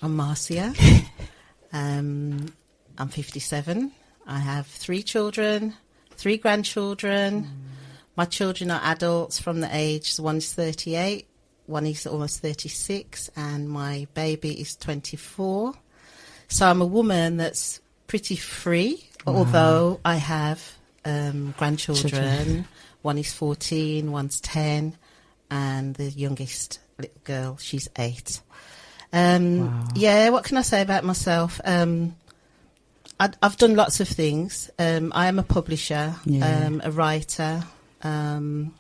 I'm Marcia. I'm 57. I have 3 children, 3 grandchildren. My children are adults from the age, one is 38, one is almost 36, and my baby is 24. So I'm a woman that's pretty free, although I have grandchildren. One is 14, one's 10, and the youngest little girl, she's 8. Yeah, what can I say about myself? I've done lots of things. I am a publisher, a writer. I've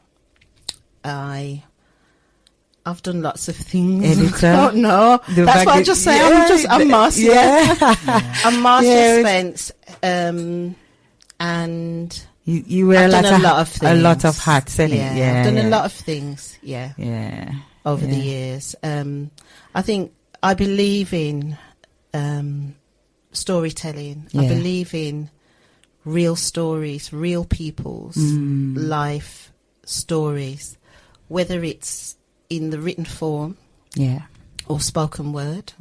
done lots of things. Editor. I don't know. That's what I just say. I'm Marcia. I'm Marcia Spence. And you wear I've done a lot of things. A lot of hats, isn't it? Yeah, I've done a lot of things. Yeah. Over the Yeah. years, I believe in storytelling. I believe in real stories, real people's life stories, whether it's in the written form, or spoken word,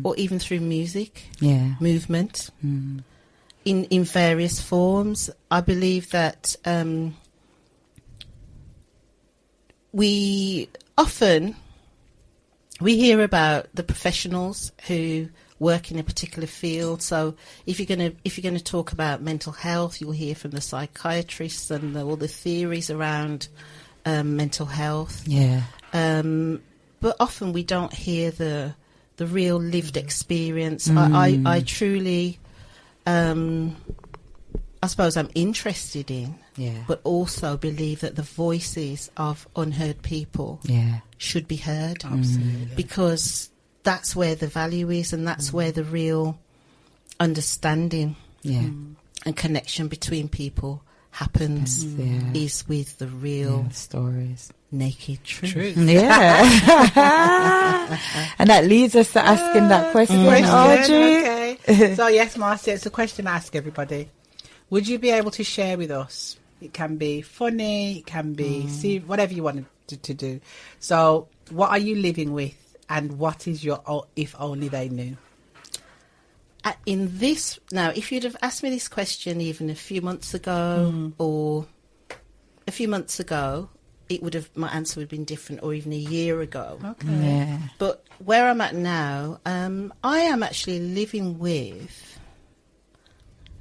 or even through music, movement, in various forms. I believe that we hear about the professionals who work in a particular field. So if you're going to talk about mental health, you'll hear from the psychiatrists and all the theories around mental health. But often we don't hear the real lived experience. I truly, I suppose I'm interested in, but also believe that the voices of unheard people should be heard. Absolutely. Because that's where the value is, and that's where the real understanding and connection between people happens, is with the real stories. Naked truth. Yeah. And that leads us to asking that question, Audrey. Okay. So yes, Marcia, it's a question I ask everybody. Would you be able to share with us? It can be funny, it can be whatever you want to do. So what are you living with, and what is your if only they knew? If you'd have asked me this question even a few months ago, or a few months ago, my answer would have been different, or even a year ago. Okay. But where I'm at now, I am actually living with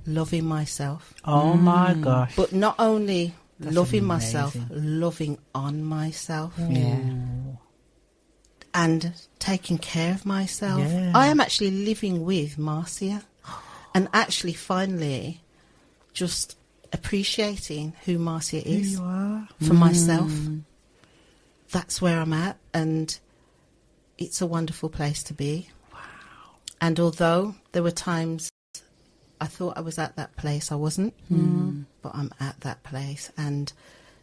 loving myself. Oh my gosh. But not only That's loving amazing. myself, loving on myself. Yeah. And taking care of myself. Yeah. I am actually living with Marcia, and actually finally just appreciating who Marcia is you are. for myself. That's where I'm at, and it's a wonderful place to be. Wow. And although there were times I thought I was at that place, I wasn't, but I'm at that place. And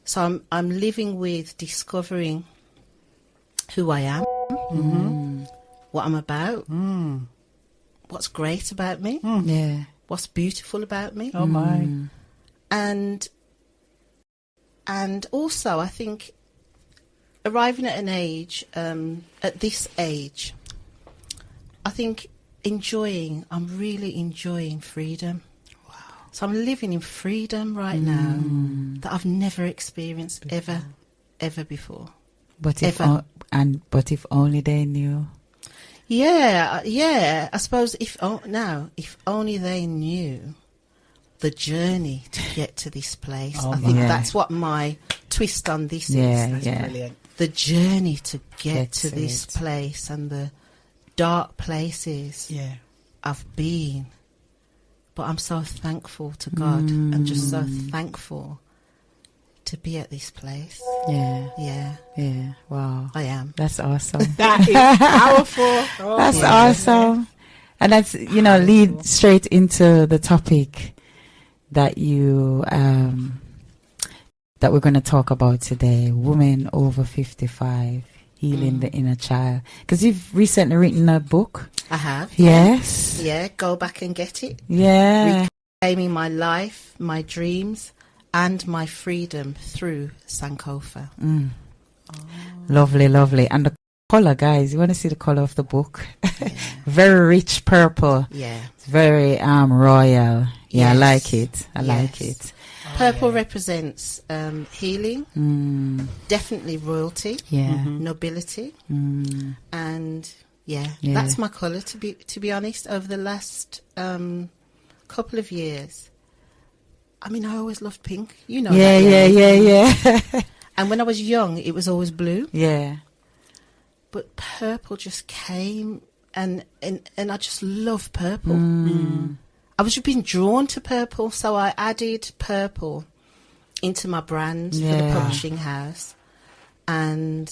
so I'm living with discovering who I am, what I'm about, what's great about me, what's beautiful about me. Oh my. And also I think arriving at an age, at this age, I think I'm really enjoying freedom. Wow. So I'm living in freedom right now that I've never experienced ever before. But if only they knew. Yeah. I suppose if only they knew the journey to get to this place. I think that's what my twist on this is. That's brilliant. The journey to get to this place, and the dark places I've been. But I'm so thankful to God. I'm just so thankful to be at this place. Yeah. Wow. I am. That's awesome. That is powerful. Oh, That's awesome. And that's, lead straight into the topic that that we're going to talk about today. Women over 55, healing the inner child. Because you've recently written a book. I have. Yes. Yeah, go back and get it. Yeah. Reclaiming my life, my dreams, and my freedom through Sankofa. Lovely. And the color, guys. You want to see the color of the book? Very rich purple. Yeah. It's very royal. Yeah, I Yes. like it. I Yes. like it. Purple represents healing, definitely royalty, Yeah. nobility, and Yeah. that's my colour. To be honest, over the last couple of years, I mean, I always loved pink. You know. Yeah, that, yeah. And when I was young, it was always blue, Yeah. but purple just came, and I just love purple. I was just being drawn to purple, so I added purple into my brand for the publishing house, and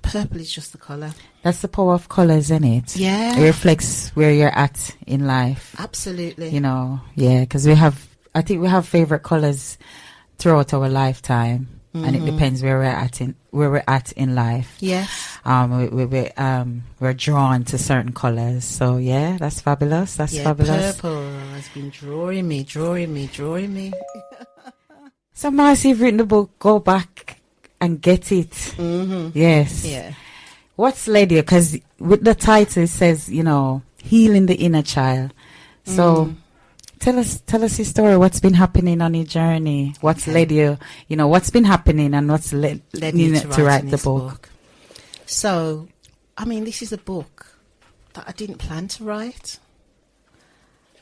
purple is just the colour. That's the power of colors, isn't it? Yeah. It reflects where you're at in life. Absolutely. You know, yeah, because I think we have favorite colors throughout our lifetime, and it depends where we're at in life. Yes. We're drawn to certain colors. So yeah, that's fabulous. That's fabulous. Purple has been drawing me. So Marcy, you've written the book. Go back and get it. Yes. Yeah. What's led you? Because with the title it says, you know, healing the inner child. So tell us your story. What's been happening on your journey? What's led you? You know, what's been happening and what's led me you to write the this book? So, I mean, this is a book that I didn't plan to write.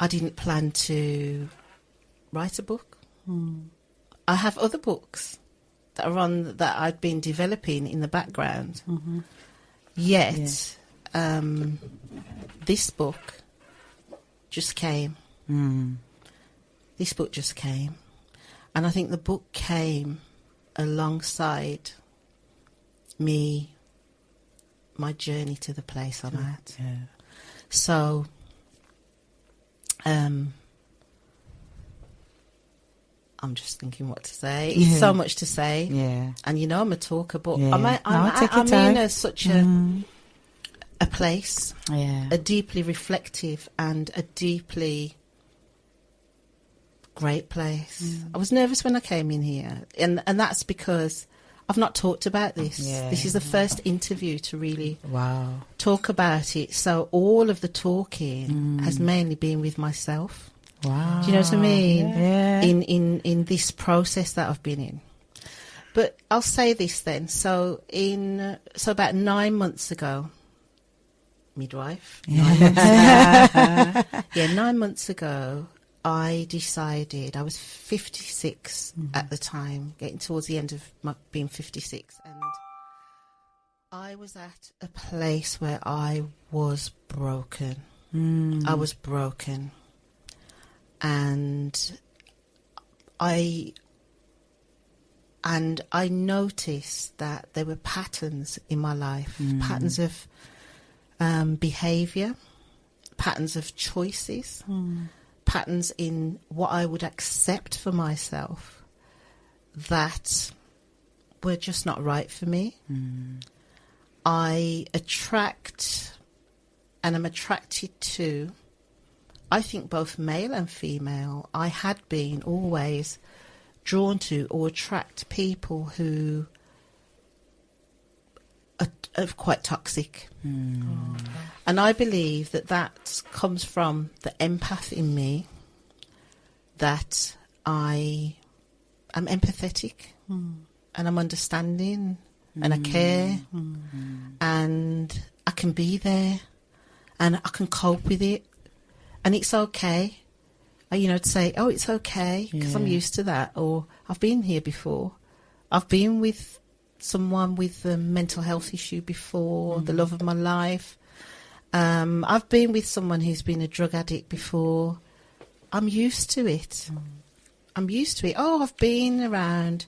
I didn't plan to write a book. I have other books that I've been developing in the background. Yet, this book just came. This book just came. And I think the book came alongside me, my journey to the place I'm at. Yeah. So, I'm just thinking what to say. It's so much to say. Yeah. And you know, I'm a talker, but Yeah. I'm in such a place, Yeah. a deeply reflective and a deeply great place. I was nervous when I came in here, and that's because I've not talked about this. Yeah. This is the first interview to really Wow. talk about it. So all of the talking has mainly been with myself. Wow. Do you know what I mean? Yeah. In this process that I've been in. But I'll say this then. So about 9 months ago, midwife. 9 months ago. Yeah, 9 months ago, I decided, I was 56 at the time, getting towards the end of being 56, and I was at a place where I was broken. I was broken. And I noticed that there were patterns in my life, patterns of behaviour, patterns of choices, patterns in what I would accept for myself that were just not right for me. I attract and am attracted to, I think, both male and female. I had been always drawn to or attract people who are quite toxic. And I believe that comes from the empath in me, that I am empathetic and I'm understanding and I care and I can be there and I can cope with it. And it's okay, to say, oh, it's okay, because I'm used to that. Or I've been here before. I've been with someone with a mental health issue before, the love of my life. I've been with someone who's been a drug addict before. I'm used to it. I'm used to it. Oh, I've been around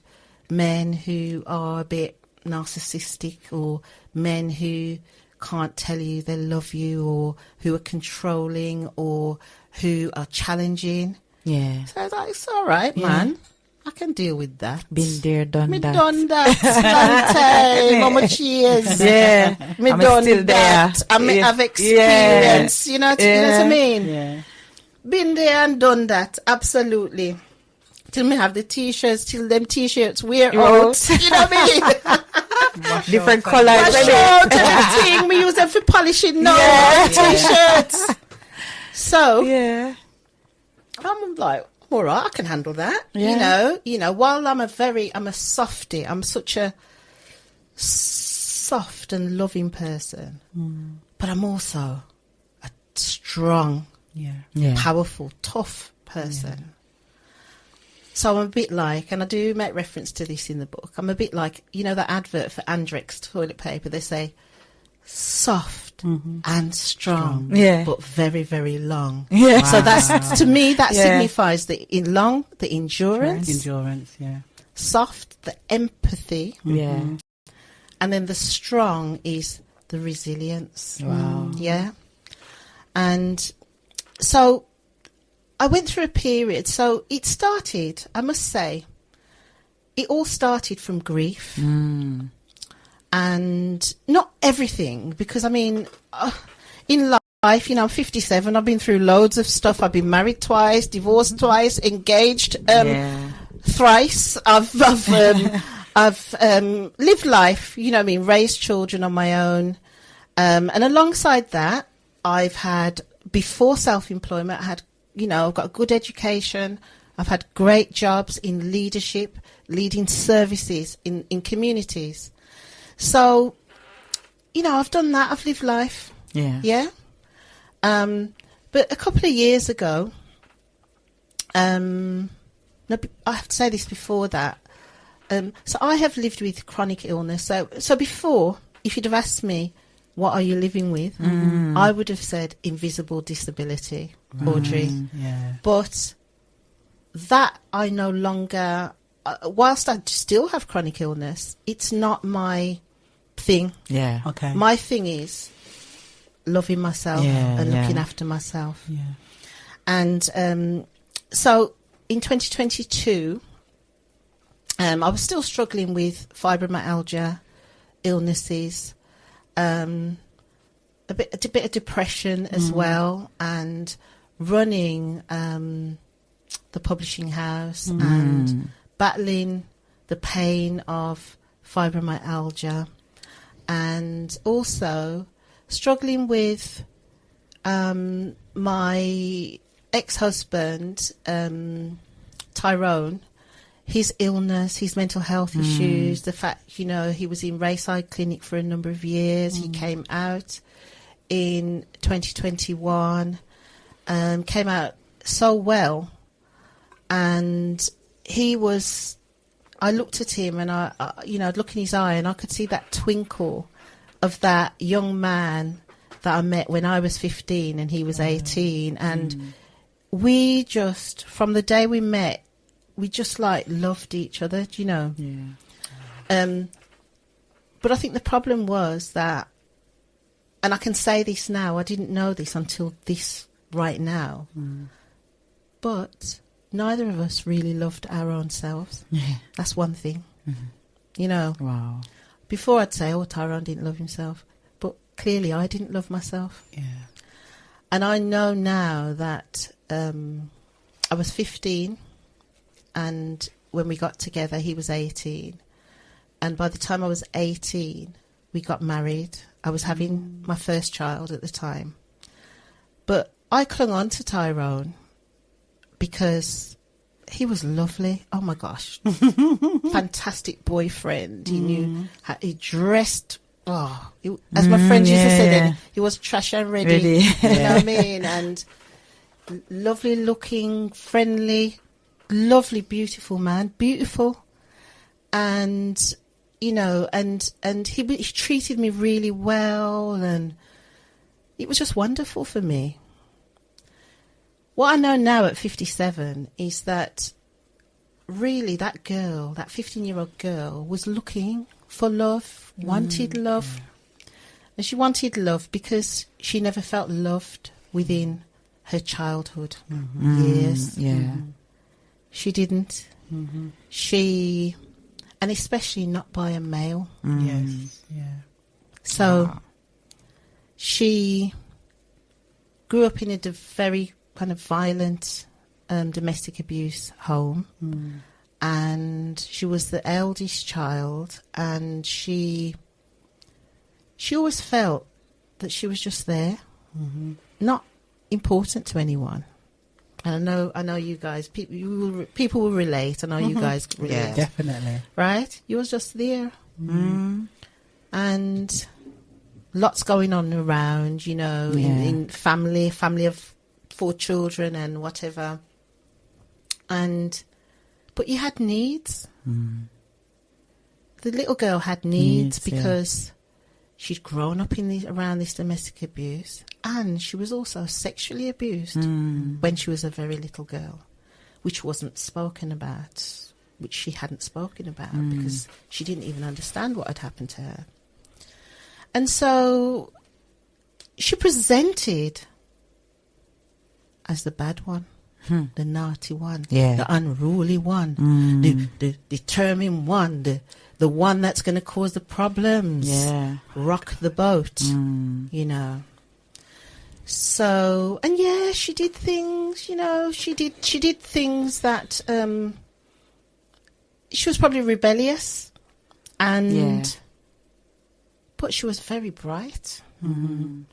men who are a bit narcissistic, or men who can't tell you they love you, or who are controlling, or who are challenging. Yeah. So I was like, it's all right, man. I can deal with that. Been there, done that. Done that. Long time. Mama, cheers. Yeah. Me I'm done still there. that. I've experienced. You know what I mean? Yeah. Been there and done that. Absolutely. Till me have the t-shirts, till them t-shirts wear out. You know what I mean? Different shorts, colours. My isn't shorts, it? everything. We use them for polishing nails, Yeah. t-shirts. So Yeah. I'm like, all right, I can handle that. Yeah. You know, while I'm a softie, I'm such a soft and loving person, but I'm also a strong, Yeah. powerful, tough person. So I'm a bit like, and I do make reference to this in the book, I'm a bit like, you know, that advert for Andrex toilet paper, they say soft and strong, Yeah. but very, very long. Yeah. So that's, to me, that Yeah. signifies the endurance, Endurance, yeah. soft, the empathy, Yeah. and then the strong is the resilience. Wow. Yeah. And so I went through a period. So it started, I must say, it all started from grief. And not everything, because I mean, in life, you know, I'm 57, I've been through loads of stuff. I've been married twice, divorced twice, engaged thrice. I've lived life, you know what I mean, raised children on my own. And alongside that, I've had, before self-employment, I had, you know, I've got a good education. I've had great jobs in leadership, leading services in communities. So, you know, I've done that. I've lived life. Yeah. Yeah. But a couple of years ago, no, I have to say this before that. So I have lived with chronic illness. So before, if you'd have asked me, what are you living with? I would have said invisible disability, Audrey. Yeah. But that I no longer, whilst I still have chronic illness, it's not my thing. Yeah. Okay. My thing is loving myself and looking after myself. Yeah. And so in 2022, I was still struggling with fibromyalgia, illnesses, a bit of depression as well, and running the publishing house and battling the pain of fibromyalgia, and also struggling with my ex-husband, Tyrone, his illness, his mental health issues, the fact, you know, he was in Rayside Clinic for a number of years. He came out in 2021, came out so well. And he was, I looked at him and I you know, I'd look in his eye and I could see that twinkle of that young man that I met when I was 15 and he was 18. And we just, from the day we met, we just like loved each other, do you know? Yeah. But I think the problem was that, and I can say this now, I didn't know this until this right now, but neither of us really loved our own selves. Yeah. That's one thing. You know, Wow. before I'd say, oh, Tyrone didn't love himself, but clearly I didn't love myself. Yeah. And I know now that I was 15, and when we got together, he was 18. And by the time I was 18, we got married. I was having my first child at the time. But I clung on to Tyrone because he was lovely. Oh, my gosh. Fantastic boyfriend. He knew how he dressed. Oh, as my friend used to say then, he was trash and ready. You know what I mean? And lovely looking, friendly, lovely, beautiful man. Beautiful. And, you know, and he treated me really well, and it was just wonderful for me. What I know now at 57 is that really that girl, that 15-year-old girl, was looking for love, wanted love. And she wanted love because she never felt loved within her childhood years. Yeah. She didn't. She, and especially not by a male. Yes. Yeah. So she grew up in a very kind of violent domestic abuse home, and she was the eldest child, and she always felt that she was just there, not important to anyone. And I know you guys, people will relate. I know you guys relate. Yeah, definitely. Right? You was just there. And lots going on around, you know, in family of 4 children and whatever. But you had needs. The little girl had needs because she'd grown up around this domestic abuse, and she was also sexually abused when she was a very little girl, which wasn't spoken about, which she hadn't spoken about because she didn't even understand what had happened to her. And so she presented as the bad one, the naughty one, the unruly one, the determined one, the one that's going to cause the problems, rock the boat, you know. So, and she did things, you know, she did things that, she was probably rebellious, but she was very bright. And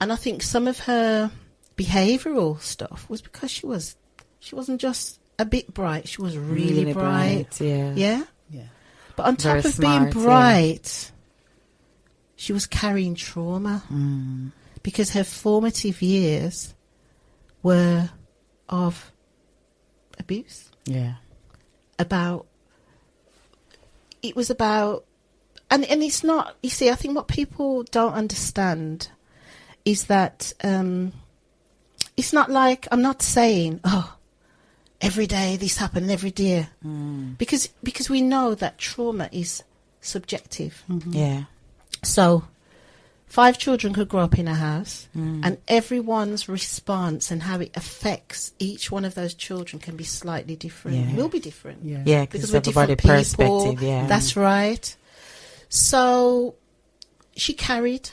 I think some of her behavioural stuff was because she wasn't just a bit bright, she was really bright. Yeah. But on top of being bright, she was carrying trauma because her formative years were of abuse. It was about, and it's not, you see, I think what people don't understand is that it's not like, I'm not saying, every day this happened, every day. Because we know that trauma is subjective. So 5 children could grow up in a house, and everyone's response and how it affects each one of those children can be slightly different. Will be different. Because we're different people. That's right. So she carried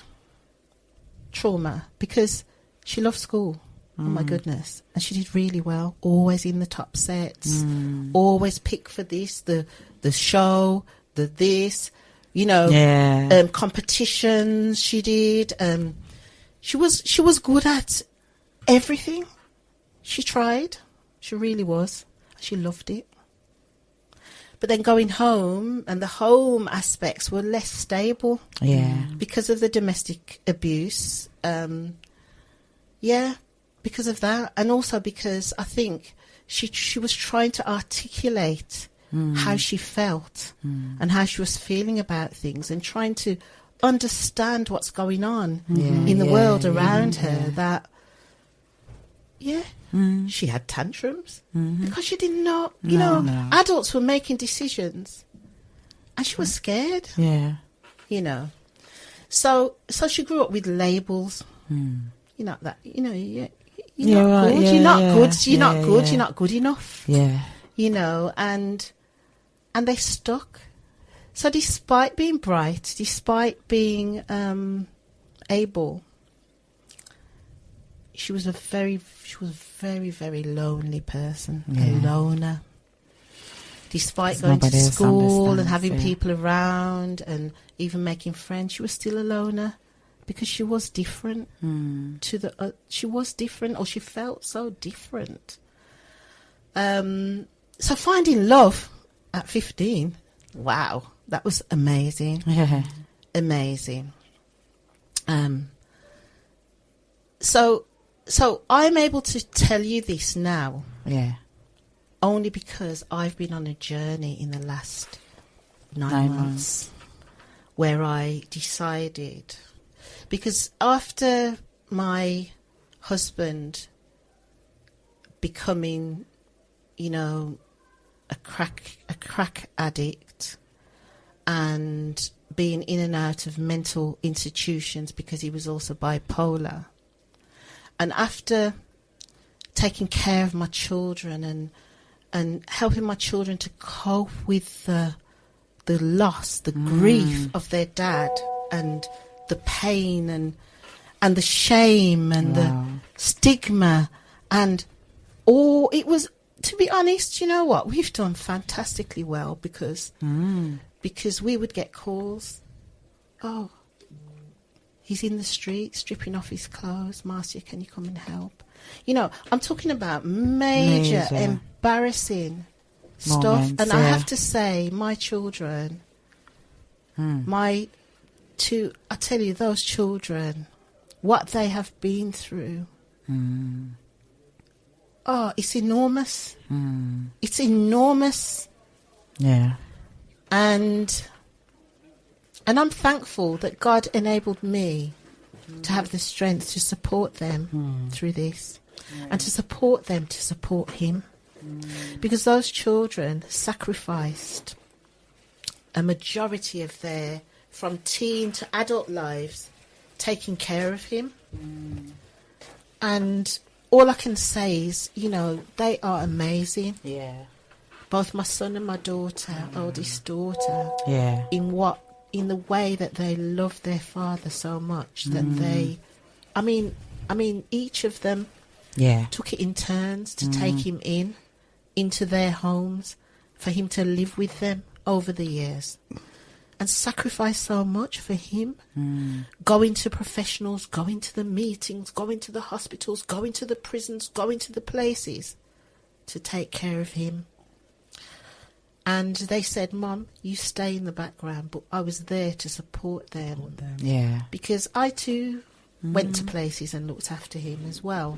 trauma because she loved school. Oh my goodness. And she did really well, always in the top sets, always pick for this, the show, this, you know, competitions she did. She was good at everything. She tried. She really was. She loved it. But then going home, and the home aspects were less stable. Because of the domestic abuse. Because of that, and also because I think she was trying to articulate how she felt and how she was feeling about things, and trying to understand what's going on in the world around her. That she had tantrums because she didn't know. You know, adults were making decisions, and she was scared. You know, so she grew up with labels. You're not that. You know, you're not good. You're not good. You're not good. You're not good enough. You know, and they stuck. So despite being bright, despite being able, she was a very, very lonely person. A loner. Despite going to school and having people around and even making friends, she was still a loner. Because she was different she was different, or she felt so different. So finding love at 15, wow, that was amazing. Amazing. So I'm able to tell you this now. Only because I've been on a journey in the last 9 months where I decided. Because after my husband becoming, you know, a crack addict and being in and out of mental institutions because he was also bipolar, and after taking care of my children and helping my children to cope with the loss, the grief of their dad, and the pain and the shame and the stigma and all, it was to be honest, you know what? We've done fantastically well because we would get calls. Oh, he's in the street stripping off his clothes. Marcia, can you come and help? You know, I'm talking about major. Embarrassing stuff. Moments, And I have to say, my children, I tell you, those children, what they have been through. Oh, it's enormous. It's enormous. Yeah. And I'm thankful that God enabled me to have the strength to support them through this and to support them to support him. Because those children sacrificed a majority of their, from teen to adult lives, taking care of him. And all I can say is, you know, they are amazing. Yeah. Both my son and my daughter, oldest daughter, Yeah. in the way that they love their father so much that they, I mean, each of them took it in turns to take him into their homes, for him to live with them over the years, and sacrifice so much for him. Going to professionals, going to the meetings, going to the hospitals, going to the prisons, going to the places to take care of him. And they said, Mum, you stay in the background, but I was there to support them. Yeah. Because I too went to places and looked after him as well.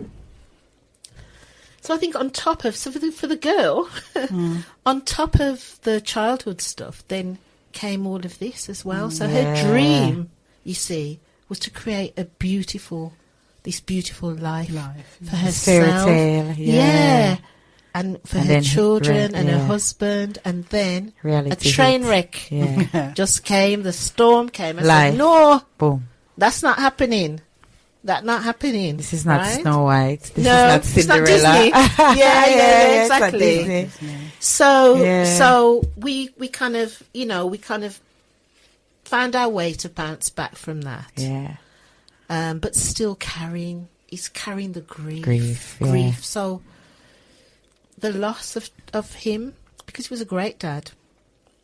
So I think on top of, so for the girl, on top of the childhood stuff, then came all of this as well. So her dream, you see, was to create this beautiful life for herself. Fairy tale, And for her children and her husband, and then reality a train wreck just came. The storm came. I said, no, boom. That's not happening. That's not happening. This is not right? Snow White. This is no, not Cinderella. It's not Disney. yeah, exactly. So we kind of, you know, found our way to bounce back from that. Yeah. But still he's carrying the grief. Grief. So the loss of him, because he was a great dad.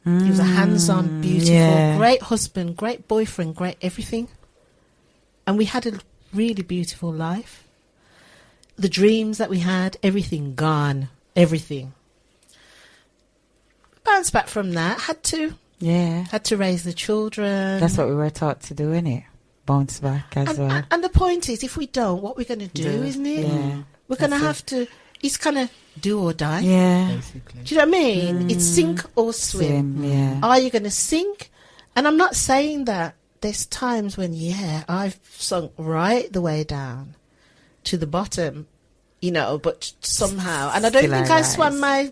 He was a hands-on, beautiful, great husband, great boyfriend, great everything. And we had a really beautiful life. The dreams that we had, everything gone, everything. Bounced back from that, had to raise the children. That's what we were taught to do, innit? Bounce back as well. And the point is, if we don't, what we're going to do, isn't it? Yeah. We're going to have to, it's kind of do or die. Yeah. Basically. Do you know what I mean? It's sink or swim. Yeah. Are you going to sink? And I'm not saying that. There's times when, I've sunk right the way down to the bottom, you know, but somehow, and I don't think I swam I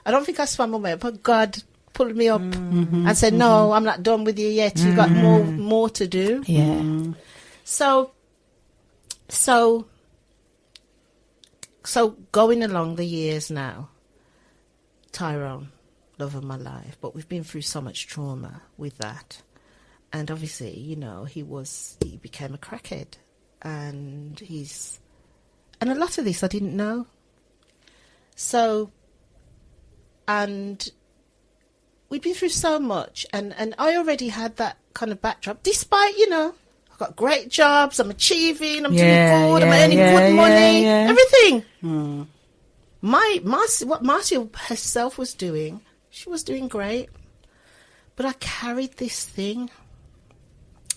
don't think I swam my way, but God pulled me up and said, no, I'm not done with you yet. You've got more to do. Yeah. So going along the years now, Tyrone, love of my life, but we've been through so much trauma with that. And obviously, you know, he became a crackhead, and a lot of this I didn't know. So, and we've been through so much, and I already had that kind of backdrop, despite, you know, I've got great jobs, I'm achieving, I'm doing good, I'm earning good money, everything. What Marcia herself was doing, she was doing great. But I carried this thing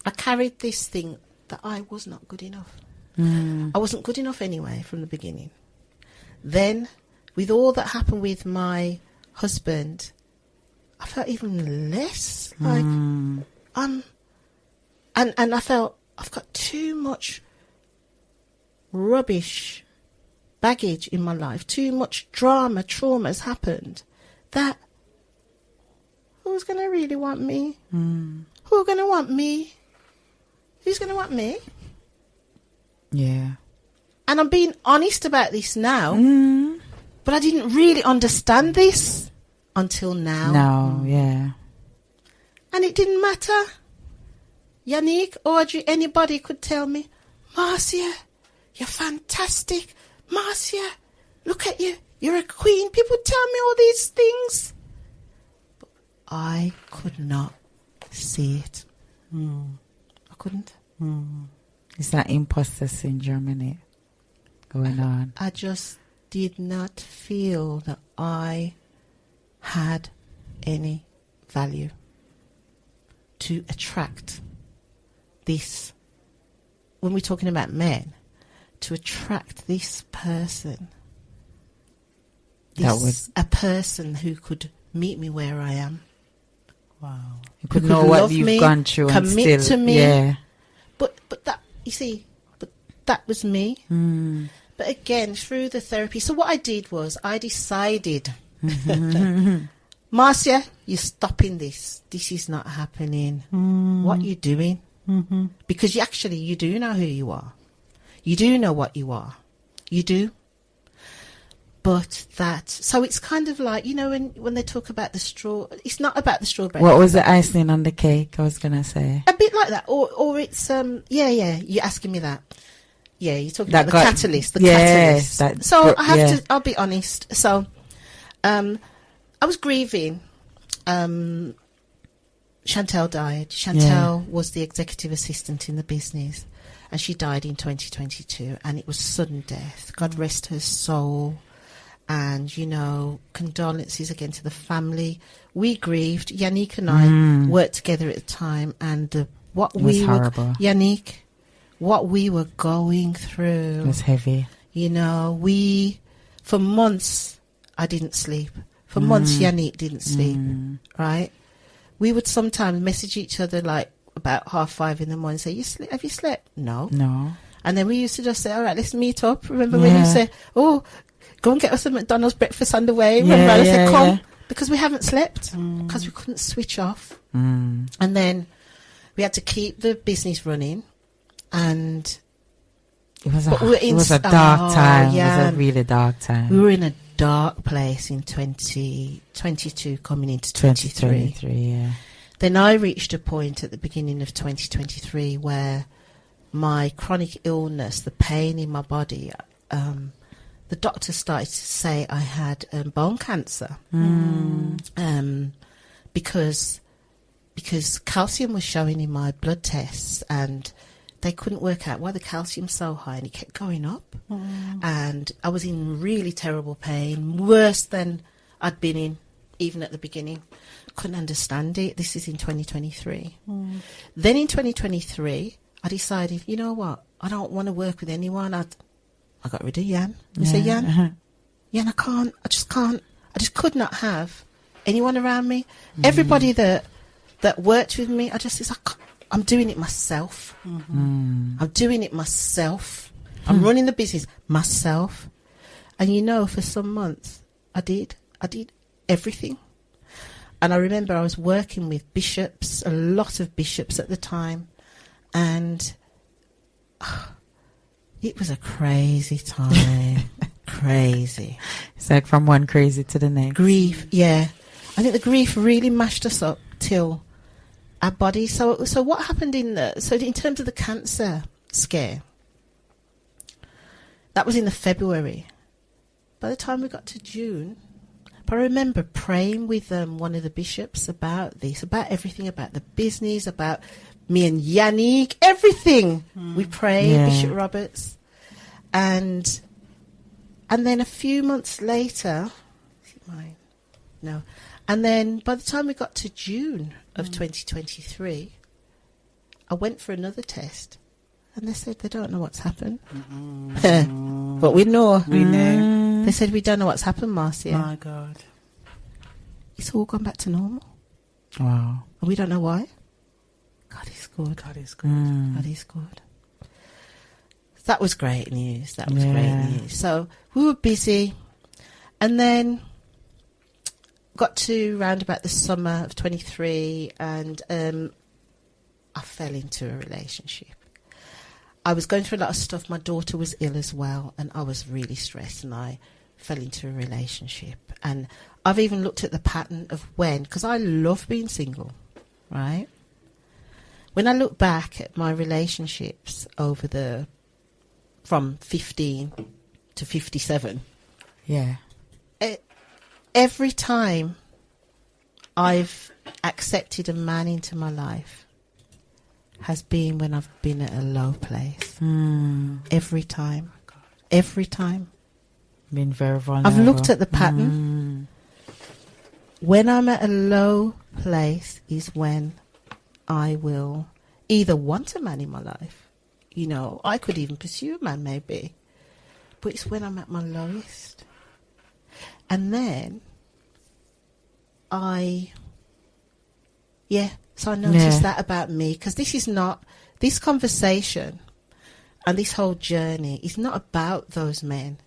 that I was not good enough. I wasn't good enough anyway from the beginning. Then, with all that happened with my husband, I felt even less like and I felt I've got too much rubbish baggage in my life, too much trauma has happened, that who's going to really want me? Who's going to want me? Who's going to want me? Yeah. And I'm being honest about this now, but I didn't really understand this until now. No, yeah. And it didn't matter. Yannick, Audrey, anybody could tell me, Marcia, you're fantastic. Marcia, look at you. You're a queen. People tell me all these things. But I could not see it. I couldn't. It's that imposter syndrome in it going on. I just did not feel that I had any value to attract this. When we're talking about men, to attract this person, a person who could meet me where I am. Wow. You could know what you've gone through and commit still, to me. yeah. But that, you see, but that was me. But again, through the therapy, so what I did was I decided, Marcia, you're stopping this. This is not happening. What are you doing? Because you do know who you are. You do know what you are. You do. But so it's kind of like, you know, when they talk about the straw, it's not about the strawberry. What was the icing on the cake? I was going to say. A bit like that. Or it's, you're asking me that. Yeah, you're talking about the catalyst. The catalyst. So I'll be honest. So I was grieving. Chantel died. Chantel was the executive assistant in the business, and she died in 2022, and it was sudden death. God rest her soul. And, you know, condolences again to the family. We grieved. Yannick and I worked together at the time, and Yannick, what we were going through. It was heavy. You know, for months, I didn't sleep. For months, Yannick didn't sleep, right? We would sometimes message each other like about 5:30 in the morning, say, have you slept? No. And then we used to just say, all right, let's meet up. Remember when you say, oh, go and get us a McDonald's breakfast on the way. Remember, I said, come, because we haven't slept, because we couldn't switch off. And then we had to keep the business running. And it was a dark time. Yeah, it was a really dark time. We were in a dark place in 2022 coming into 2023. Yeah. Then I reached a point at the beginning of 2023 where my chronic illness, the pain in my body, the doctor started to say I had bone cancer because calcium was showing in my blood tests, and they couldn't work out why the calcium's so high, and it kept going up. And I was in really terrible pain, worse than I'd been in even at the beginning. Couldn't understand it. This is in 2023. Then in 2023, I decided, you know what? I don't want to work with anyone. I got rid of Jan. I said, Jan, I can't. I just can't. I just could not have anyone around me. Everybody that worked with me, I'm doing it myself. I'm doing it myself. I'm running the business myself. And you know, for some months, I did everything. And I remember I was working with bishops, a lot of bishops at the time, and it was a crazy time. Crazy. It's like from one crazy to the next. Grief, yeah. I think the grief really mashed us up till our body. So what happened in terms of the cancer scare, that was in the February. By the time we got to June, I remember praying with one of the bishops about this, about everything, about the business, about me and Yannick, everything. We prayed, Bishop Roberts. And then a few months later, is it mine? No. And then by the time we got to June of 2023, I went for another test. And they said they don't know what's happened. But we know. We know. They said we don't know what's happened, Marcia. My God. It's all gone back to normal. Wow. And we don't know why. God is good. God is good. God is good. That was great news. That was great news. So we were busy. And then got to round about the summer of 23, and I fell into a relationship. I was going through a lot of stuff. My daughter was ill as well, and I was really stressed, and I fell into a relationship. And I've even looked at the pattern of when, because I love being single, right? When I look back at my relationships from 15 to 57, every time I've accepted a man into my life has been when I've been at a low place. Every time. Every time. Been very vulnerable. I've looked at the pattern. When I'm at a low place is when I will either want a man in my life. You know, I could even pursue a man maybe. But it's when I'm at my lowest. And then so I noticed that about me, because this conversation and this whole journey is not about those men.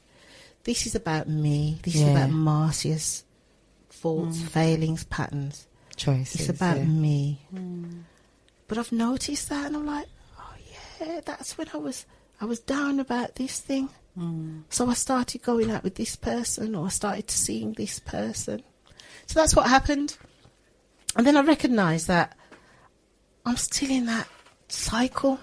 This is about me. This is about Marcia's faults, failings, patterns. Choices. It's about me. But I've noticed that, and I'm like, oh yeah, that's when I was down about this thing. So I started going out with this person, or I started seeing this person. So that's what happened. And then I recognised that I'm still in that cycle,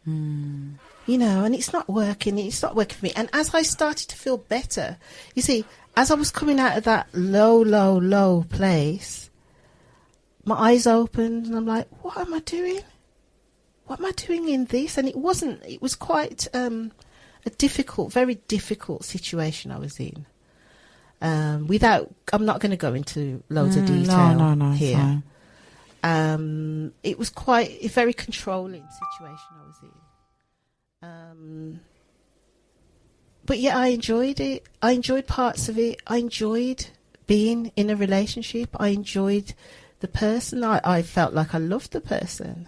you know, and it's not working. It's not working for me. And as I started to feel better, you see, as I was coming out of that low place, my eyes opened and I'm like, what am I doing? What am I doing in this? And it was quite a very difficult situation I was in. I'm not going to go into loads of detail here. It was quite a very controlling situation I was in. But yeah, I enjoyed it. I enjoyed parts of it. I enjoyed being in a relationship. I enjoyed the person. I felt like I loved the person.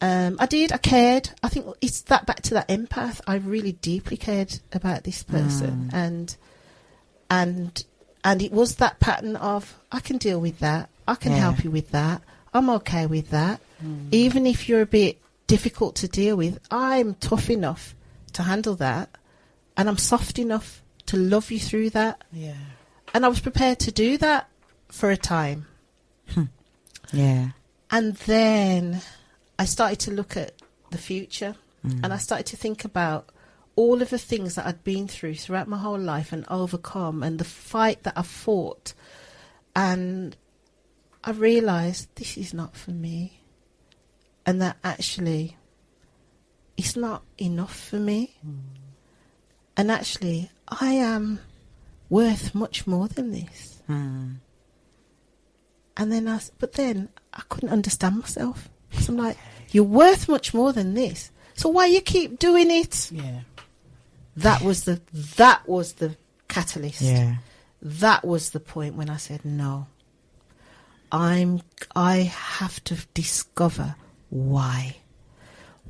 I cared. I think it's back to that empath. I really deeply cared about this person. And it was that pattern of, I can deal with that. I can help you with that. I'm okay with that. Even if you're a bit difficult to deal with, I'm tough enough to handle that. And I'm soft enough to love you through that. Yeah. And I was prepared to do that for a time. Yeah. And then I started to look at the future, and I started to think about all of the things that I'd been throughout my whole life and overcome, and the fight that I fought. And I realised this is not for me, and that actually it's not enough for me. And actually I am worth much more than this. And then I couldn't understand myself, because I'm like, you're worth much more than this, so why you keep doing it? Yeah. That was the catalyst. Yeah. That was the point when I said, no, I have to discover why.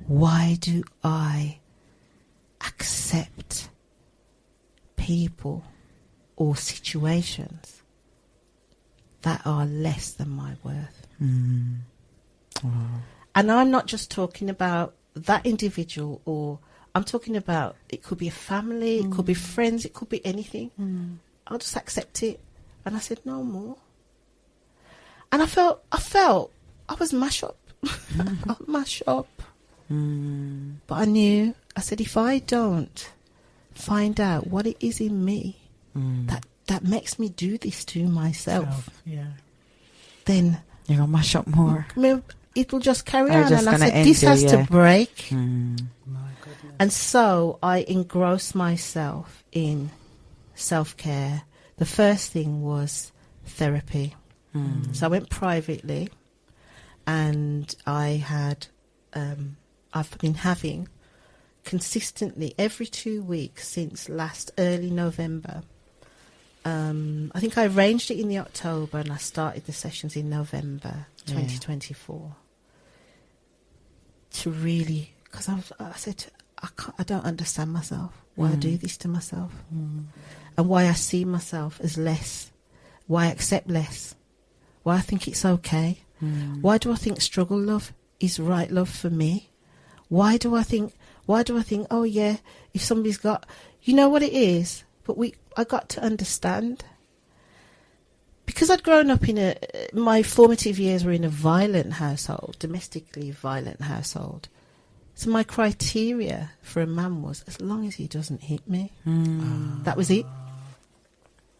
Why do I accept people or situations that are less than my worth? And I'm not just talking about that individual, or I'm talking about, it could be a family, it could be friends, it could be anything. I'll just accept it. And I said, no more. And I felt I was mash up. I'll mash up. But I knew, I said, if I don't find out what it is in me that makes me do this to myself, then you're going to mash up more. It'll just carry on. And I said, this has to break. My goodness. And so I engrossed myself in self-care. The first thing was therapy. So I went privately, and I've been having consistently every 2 weeks since last early November. I think I arranged it in the October, and I started the sessions in November 2024. To really, because I said, I don't understand myself, why I do this to myself, and why I see myself as less, why I accept less, why I think it's okay, why do I think struggle love is right love for me, why do I think, oh yeah, if somebody's got, you know what it is, but I got to understand. Because I'd grown up my formative years were in a violent household, domestically violent household. So my criteria for a man was, as long as he doesn't hit me, that was it.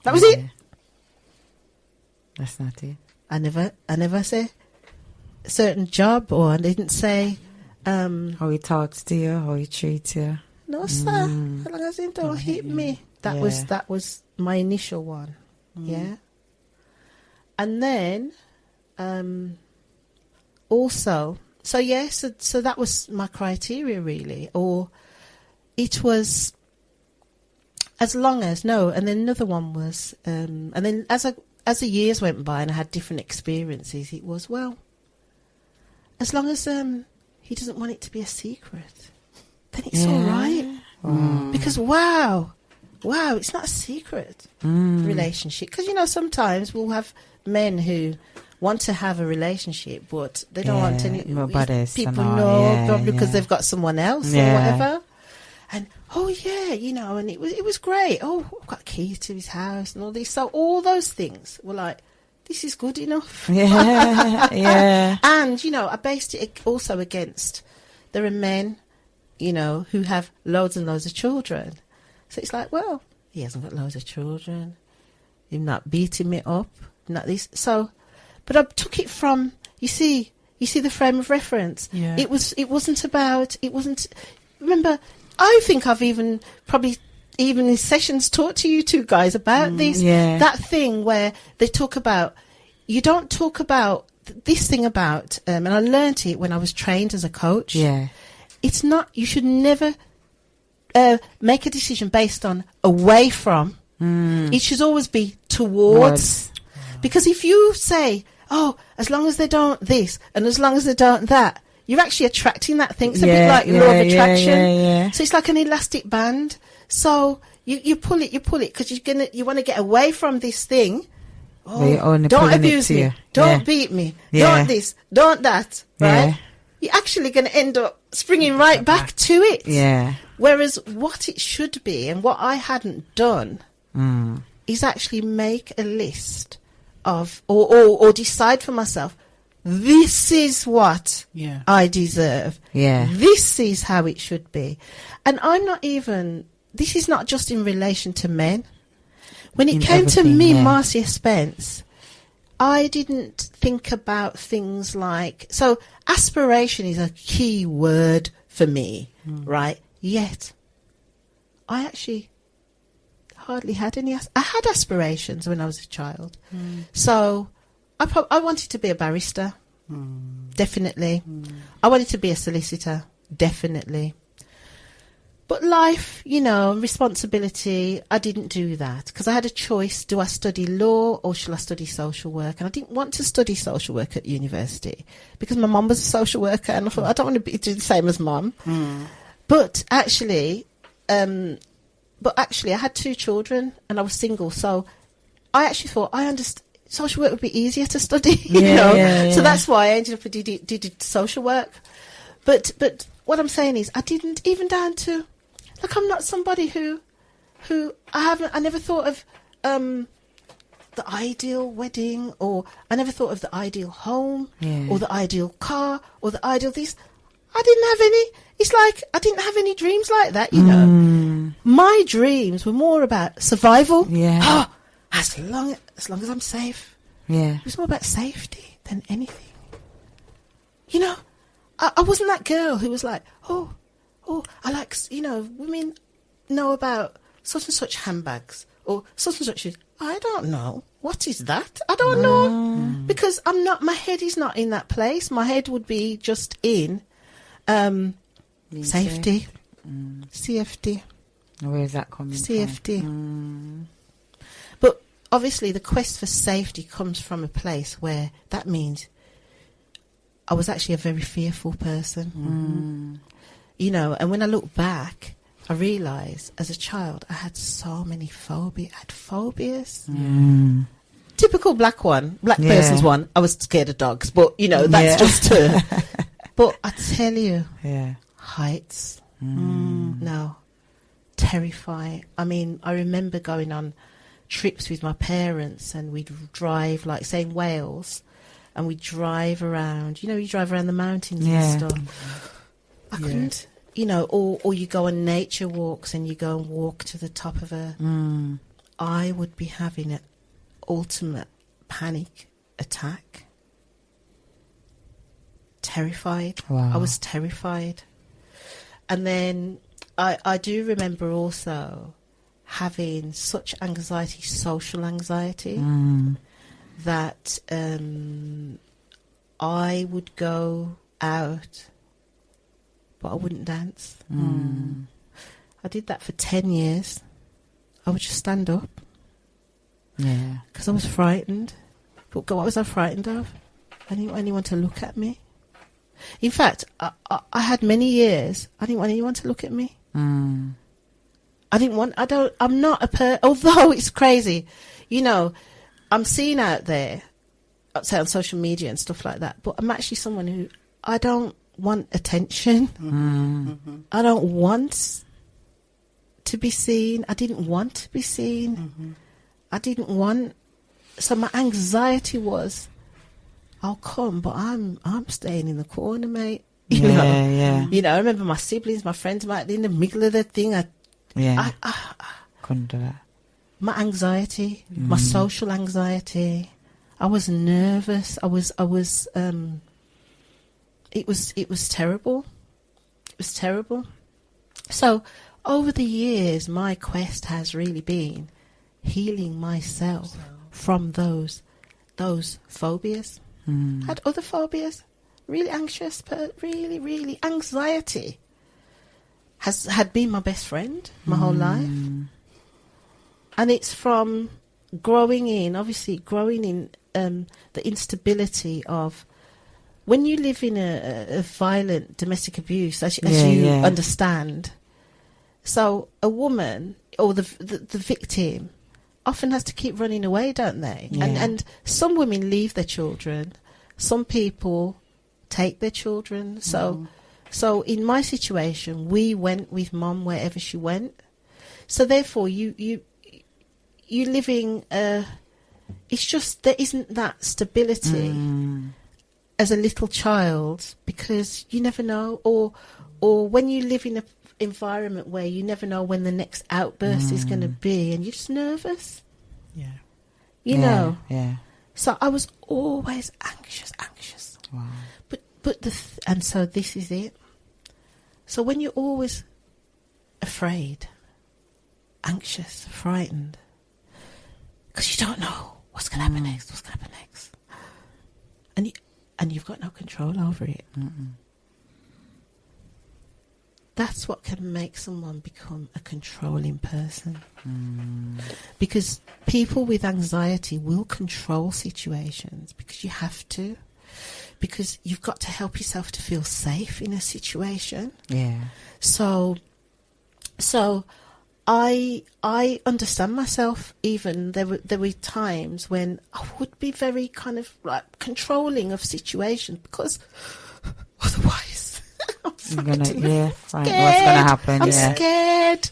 That was it. That's not it. I never say a certain job, or I didn't say how he talks to you, how he treats you. no, sir. As long as he don't hit me. That was my initial one. Yeah. And then also, so that was my criteria, really. Or it was as long as, no, and then another one was, and then as the years went by and I had different experiences, it was, well, as long as he doesn't want it to be a secret, then it's all right. Because wow, it's not a secret relationship. Because, you know, sometimes we'll have men who want to have a relationship, but they don't want any people know, probably because they've got someone else or whatever. And you know, and it was great. Oh, I've got keys to his house and all this. So all those things were like, this is good enough. Yeah. And, you know, I based it also against, there are men, you know, who have loads and loads of children. So it's like, well, he hasn't got loads of children. He's not beating me up, not this. So, but I took it from, you see the frame of reference. Yeah. It wasn't, remember, I think I've even in sessions talked to you two guys about this. Yeah. That thing where they talk about, you don't talk about this thing about, and I learnt it when I was trained as a coach. Yeah. It's not, you should never make a decision based on away from. It should always be towards. Because if you say, oh, as long as they don't this and as long as they don't that, you're actually attracting that thing. It's a bit like law of attraction. So it's like an elastic band. So you pull it because you want to get away from this thing. Oh, don't abuse me. Don't beat me. Don't this. Don't that. Right? Yeah. You're actually going to end up springing right back to it. Yeah. Whereas what it should be and what I hadn't done is actually make a list of or decide for myself, this is what I deserve. Yeah. This is how it should be. And this is not just in relation to men. When it came to me, Marcia Spence, I didn't think about things like, so aspiration is a key word for me, right? Yet, I actually hardly had any. I had aspirations when I was a child. So I wanted to be a barrister, definitely. I wanted to be a solicitor, definitely. But life, you know, responsibility, I didn't do that because I had a choice. Do I study law or shall I study social work? And I didn't want to study social work at university because my mum was a social worker and I thought, I don't want to do the same as mum. But actually, I had 2 children and I was single. So I actually thought social work would be easier to study, you know. So that's why I ended up did social work. But what I'm saying is I didn't, even down to, like, I'm not somebody who I never thought of the ideal wedding, or I never thought of the ideal home or the ideal car or the ideal this. I didn't have any. It's like I didn't have any dreams like that, you know. My dreams were more about survival. Yeah. Oh, as long as I'm safe. Yeah. It was more about safety than anything. You know, I wasn't that girl who was like, oh, I like, you know, women know about such and such handbags or such and such shoes. I don't know. What is that? I don't know. Because my head is not in that place. My head would be just in safety. CFD. Where is that coming CFD. from? But obviously the quest for safety comes from a place where that means I was actually a very fearful person. You know, and when I look back, I realise as a child I had so many phobias. I had phobias. Typical black person's one. I was scared of dogs, but you know, that's just her. But I tell you, heights, no, terrifying. I mean, I remember going on trips with my parents and we'd drive, like say in Wales, and we'd drive around, you know, you drive around the mountains and stuff. I couldn't, you know, or you go on nature walks and you go and walk to the top of I would be having an ultimate panic attack. Terrified. Wow. I was terrified. And then I do remember also having such anxiety, social anxiety, that I would go out, but I wouldn't dance. I did that for 10 years. I would just stand up. Yeah. Because I was frightened. But what was I frightened of? I didn't want anyone to look at me. In fact, I had many years, I didn't want anyone to look at me. I'm not although it's crazy, you know, I'm seen out there, say on social media and stuff like that, but I'm actually someone who, I don't want attention. I don't want to be seen. I didn't want to be seen. So my anxiety was, I'll come, but I'm staying in the corner, mate. You know? You know, I remember my siblings, my friends might be in the middle of the thing. I couldn't do that. My anxiety, my social anxiety. I was nervous. It was terrible. It was terrible. So over the years, my quest has really been healing myself from those phobias. Had other phobias, really anxious, but really anxiety had been my best friend my whole life. And it's from growing in the instability of when you live in a violent domestic abuse, as you understand. So a woman or the victim often has to keep running away, don't they? And some women leave their children. Some people take their children. So in my situation, we went with Mum wherever she went. So therefore, you living. It's just there isn't that stability as a little child, because you never know, or when you live in an environment where you never know when the next outburst is going to be, and you're just nervous. You know. So I was always anxious. Wow. But and so this is it. So when you're always afraid, anxious, frightened, because you don't know what's going to happen next, and you've got no control over it. That's what can make someone become a controlling person. Because people with anxiety will control situations, because you have to. Because you've got to help yourself to feel safe in a situation. So I understand myself. Even there were times when I would be very kind of like controlling of situations, because otherwise what's gonna happen? I'm scared.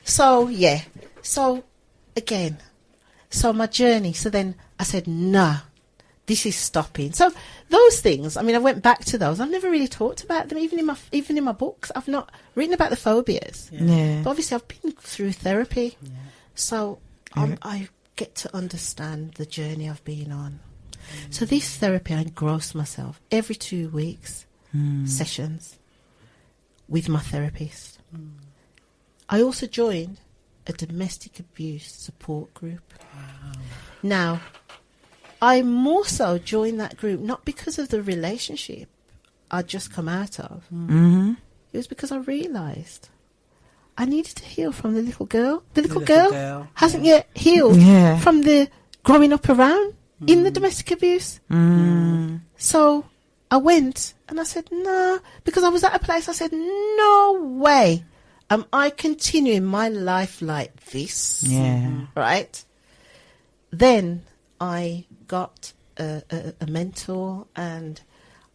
So again, my journey. So then I said, nah, this is stopping. So those things, I mean, I went back to those. I've never really talked about them, even in my books. I've not written about the phobias. But obviously I've been through therapy. So I get to understand the journey I've been on. So this therapy, I engross myself every 2 weeks, sessions with my therapist. I also joined a domestic abuse support group. Now, I more so joined that group not because of the relationship I'd just come out of. It was because I realised I needed to heal from the little girl. The little girl hasn't yet healed from the growing up around in the domestic abuse. So I went and I said, no, because I was at a place, I said, no way am I continuing my life like this. Right? Then I got a mentor, and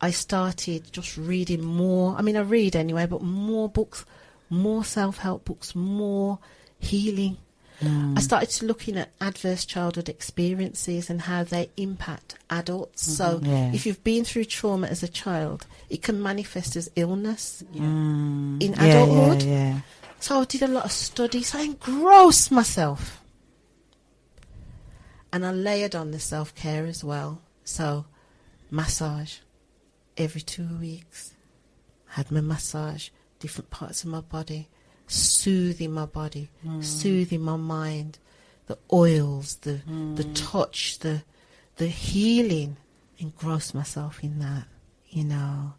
I started just reading more. I mean, I read anyway, but more books, more self-help books, more healing. I started looking at adverse childhood experiences and how they impact adults. So if you've been through trauma as a child, it can manifest as illness in adulthood. So I did a lot of studies. I engrossed myself. And I layered on the self-care as well. So massage every 2 weeks. Had my massage, different parts of my body, soothing my body, soothing my mind, the oils, the touch, the healing. Engross myself in that, you know.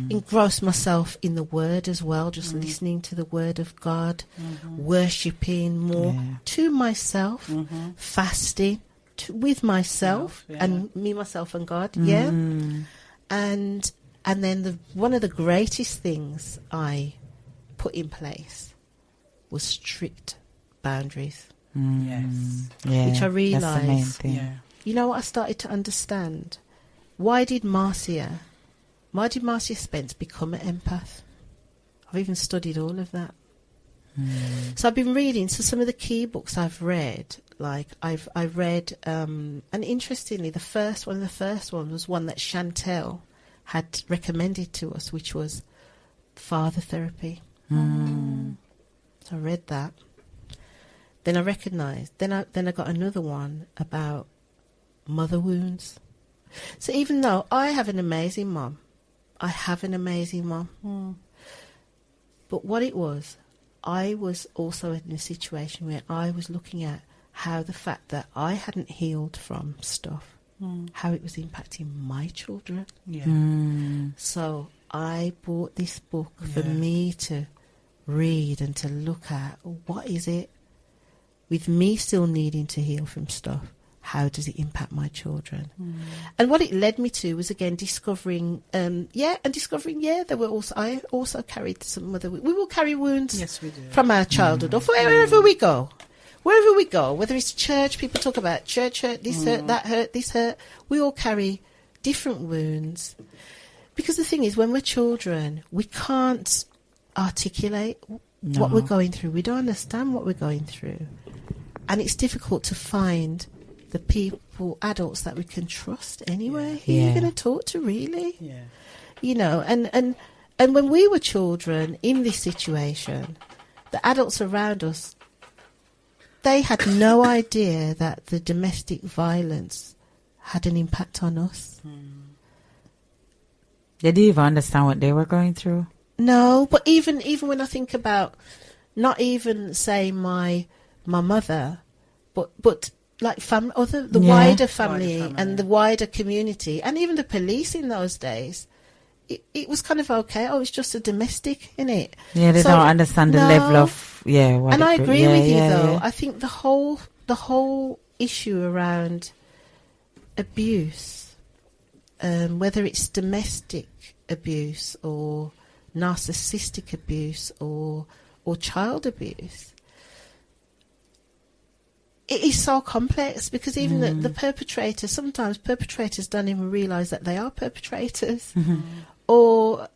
Engross myself in the word as well, just listening to the word of God, worshipping more to myself, fasting with myself and me, myself and God, and then one of the greatest things I put in place was strict boundaries. Which I realised, you know what I started to understand? Why did Marcia Spence become an empath? I've even studied all of that. So I've been reading. So some of the key books I've read, like I read, and interestingly, the first one was one that Chantel had recommended to us, which was father therapy. So I read that. Then I recognised. Then I got another one about mother wounds. So even though I have an amazing mum, but what it was, I was also in a situation where I was looking at how the fact that I hadn't healed from stuff, how it was impacting my children. So I bought this book for me to read and to look at. What is it? With me still needing to heal from stuff, how does it impact my children? And what it led me to was, again, discovering, there were also, I also carried some other, we will carry wounds from our childhood or wherever we go. Wherever we go, whether it's church, people talk about church hurt, this hurt, that hurt, this hurt. We all carry different wounds. Because the thing is, when we're children, we can't articulate what we're going through. We don't understand what we're going through. And it's difficult to find the people, adults that we can trust anyway. Who are you going to talk to, really? You know, and when we were children in this situation, the adults around us, they had no idea that the domestic violence had an impact on us. They didn't even understand what they were going through. No, but even when I think about, not even say my mother, but like the wider family and the wider community, and even the police in those days, it was kind of okay. Oh, it's just a domestic, innit? Yeah, they don't understand the level of what. And I agree with you though. I think the whole issue around abuse, whether it's domestic abuse or narcissistic abuse or child abuse, it is so complex, because even the perpetrators, sometimes perpetrators don't even realise that they are perpetrators. Or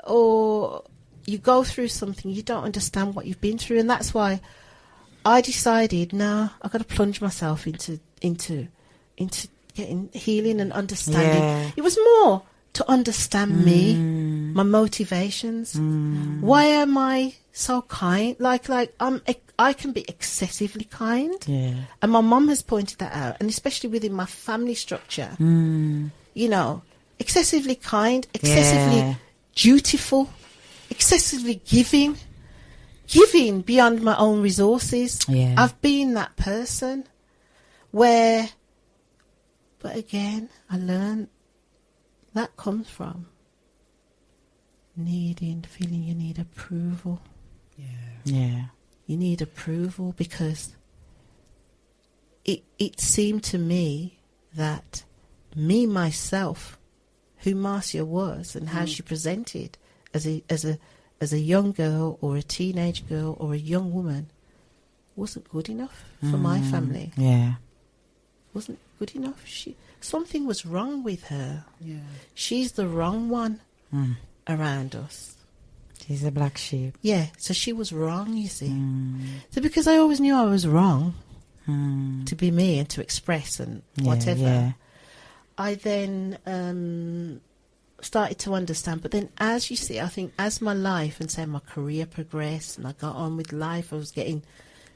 you go through something, you don't understand what you've been through. And that's why I decided, I've got to plunge myself into getting healing and understanding. It was more to understand me, my motivations. Why am I so kind? Like I can be excessively kind. And my mum has pointed that out, and especially within my family structure. You know, excessively kind, excessively dutiful, excessively giving beyond my own resources. I've been that person but again, I learned that comes from feeling you need approval. You need approval, because it seemed to me that myself, who Marcia was and how she presented as a young girl or a teenage girl or a young woman, wasn't good enough for my family. Wasn't good enough. Something was wrong with her. She's the wrong one around us. She's a black sheep. So she was wrong, you see. So because I always knew I was wrong to be me and to express and whatever, I then started to understand. But then, as you see, I think as my life and say my career progressed and I got on with life, I was getting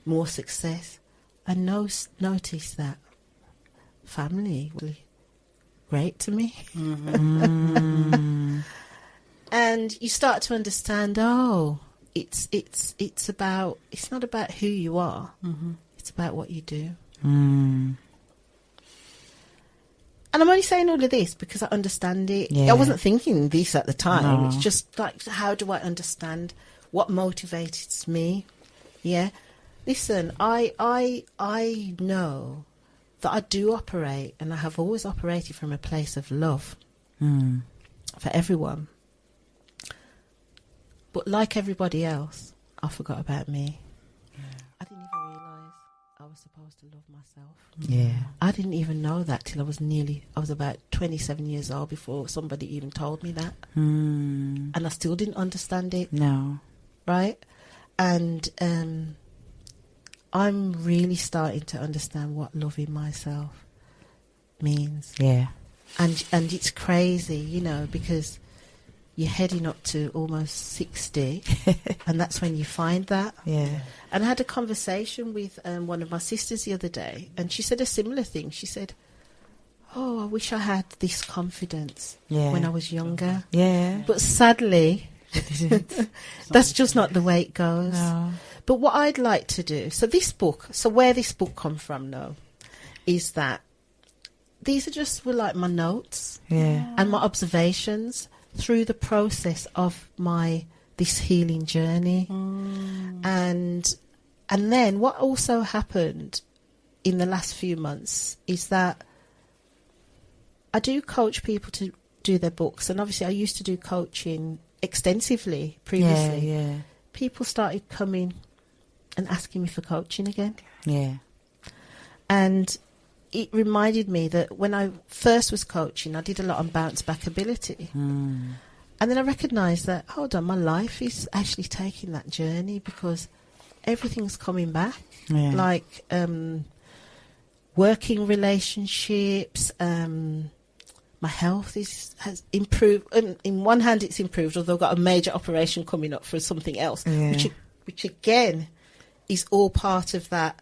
more success. I noticed that family was really great to me. And you start to understand, it's not about who you are. It's about what you do. And I'm only saying all of this because I understand it. Yeah. I wasn't thinking this at the time. No. It's just like, how do I understand what motivates me? Yeah. Listen, I know that I do operate, and I have always operated from a place of love for everyone. But like everybody else, I forgot about me. Yeah. I didn't even realise I was supposed to love myself. Yeah. I didn't even know that till I was about 27 years old before somebody even told me that. And I still didn't understand it. No. Right? And I'm really starting to understand what loving myself means. Yeah. And it's crazy, you know, because you're heading up to almost 60 and that's when you find that. Yeah. And I had a conversation with one of my sisters the other day, and she said a similar thing. She said, I wish I had this confidence when I was younger. Yeah. But sadly, that's just not the way it goes. No. But what I'd like to do, so where this book comes from now, is that these were like my notes and my observations through the process of this healing journey. And then what also happened in the last few months is that I do coach people to do their books, and obviously I used to do coaching extensively previously. Yeah. People started coming and asking me for coaching again. Yeah. And it reminded me that when I first was coaching, I did a lot on bounce back ability. And then I recognised that, hold on, my life is actually taking that journey because everything's coming back. Yeah. Like working relationships, my health has improved. And in one hand, it's improved, although I've got a major operation coming up for something else, which again is all part of that,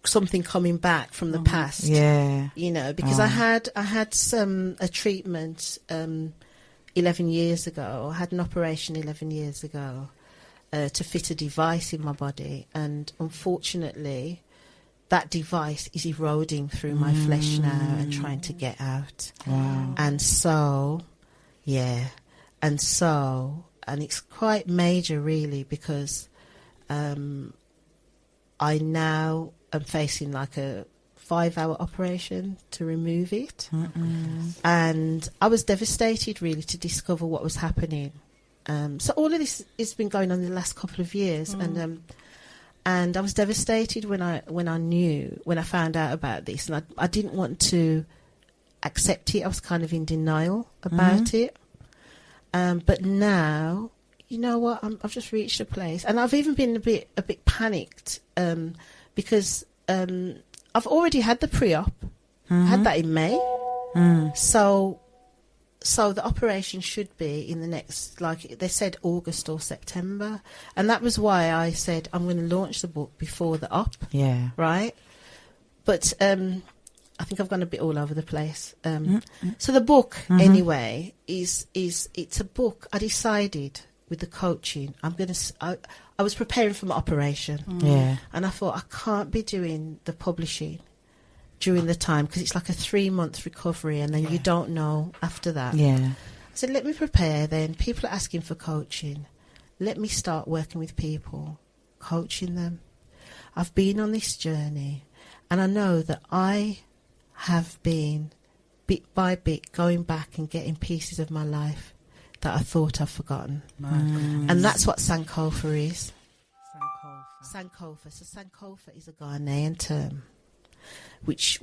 something coming back from the past. Yeah. You know, because I had a treatment 11 years ago. I had an operation 11 years ago to fit a device in my body, and unfortunately that device is eroding through my flesh now and trying to get out. Wow. And so and it's quite major really, because I now am facing like a 5-hour operation to remove it. And I was devastated really to discover what was happening. So all of this has been going on in the last couple of years, and I was devastated when I found out about this, and I didn't want to accept it. I was kind of in denial about it. But now, you know what? I've just reached a place, and I've even been a bit panicked because I've already had the pre-op. I had that in May. So the operation should be in the next, like they said, August or September. And that was why I said I'm going to launch the book before the op. Yeah. Right? But I think I've gone a bit all over the place. So the book, anyway, it's a book. I decided with the coaching, I was preparing for my operation. Yeah. And I thought, I can't be doing the publishing during the time, because it's like a 3-month recovery, and then you don't know after that. Yeah. I said, let me prepare then. People are asking for coaching. Let me start working with people, coaching them. I've been on this journey, and I know that I have been, bit by bit, going back and getting pieces of my life that I thought I've forgotten. And that's what Sankofa is. Sankofa. So Sankofa is a Ghanaian term, which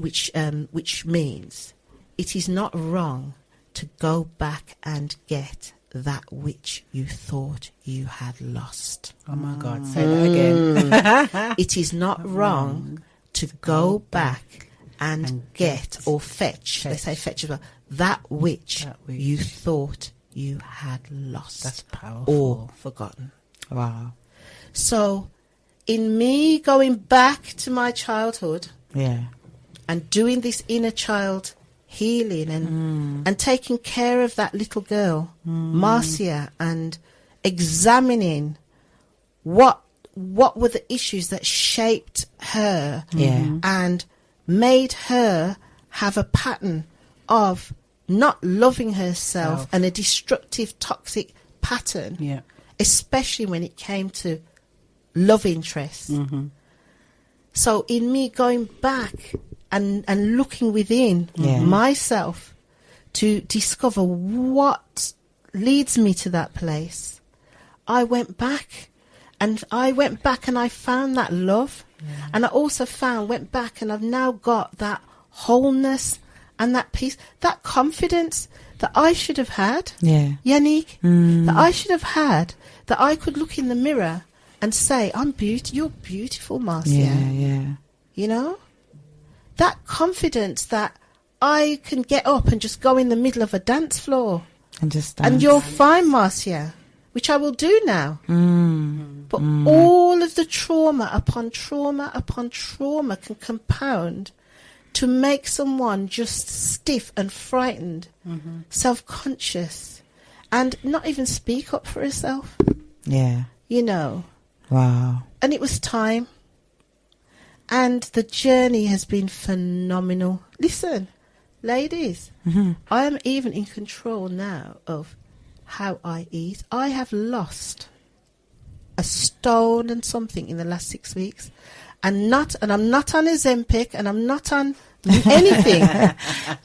means it is not wrong to go back and get that which you thought you had lost. Oh my God, say that again. It is not wrong to go back and get or fetch. They say fetch as well. that which That which- you thought you had lost That's powerful. or forgotten. Wow. So, in me going back to my childhood Yeah. and doing this inner child healing and taking care of that little girl, Marcia, and examining what were the issues that shaped her Yeah. and made her have a pattern of not loving herself Self. and a destructive, toxic pattern, Yeah. especially when it came to love interest. So in me going back and looking within Yeah. myself to discover what leads me to that place, I went back and I found that love. And I also went back and I've now got that wholeness and that peace, that confidence that I should have had, Yeah. Yannick, that I should have had, that I could look in the mirror and say, you're beautiful, Marcia. Yeah. Yeah. You know? That confidence that I can get up and just go in the middle of a dance floor And just and you're fine, Marcia, which I will do now. But all of the trauma upon trauma upon trauma can compound to make someone just stiff and frightened, self-conscious, and not even speak up for herself, Yeah. you know. Wow. And it was time. And the journey has been phenomenal. Listen, ladies, I am even in control now of how I eat. I have lost a stone and something in the last 6 weeks. And I'm not on Ozempic and I'm not on anything.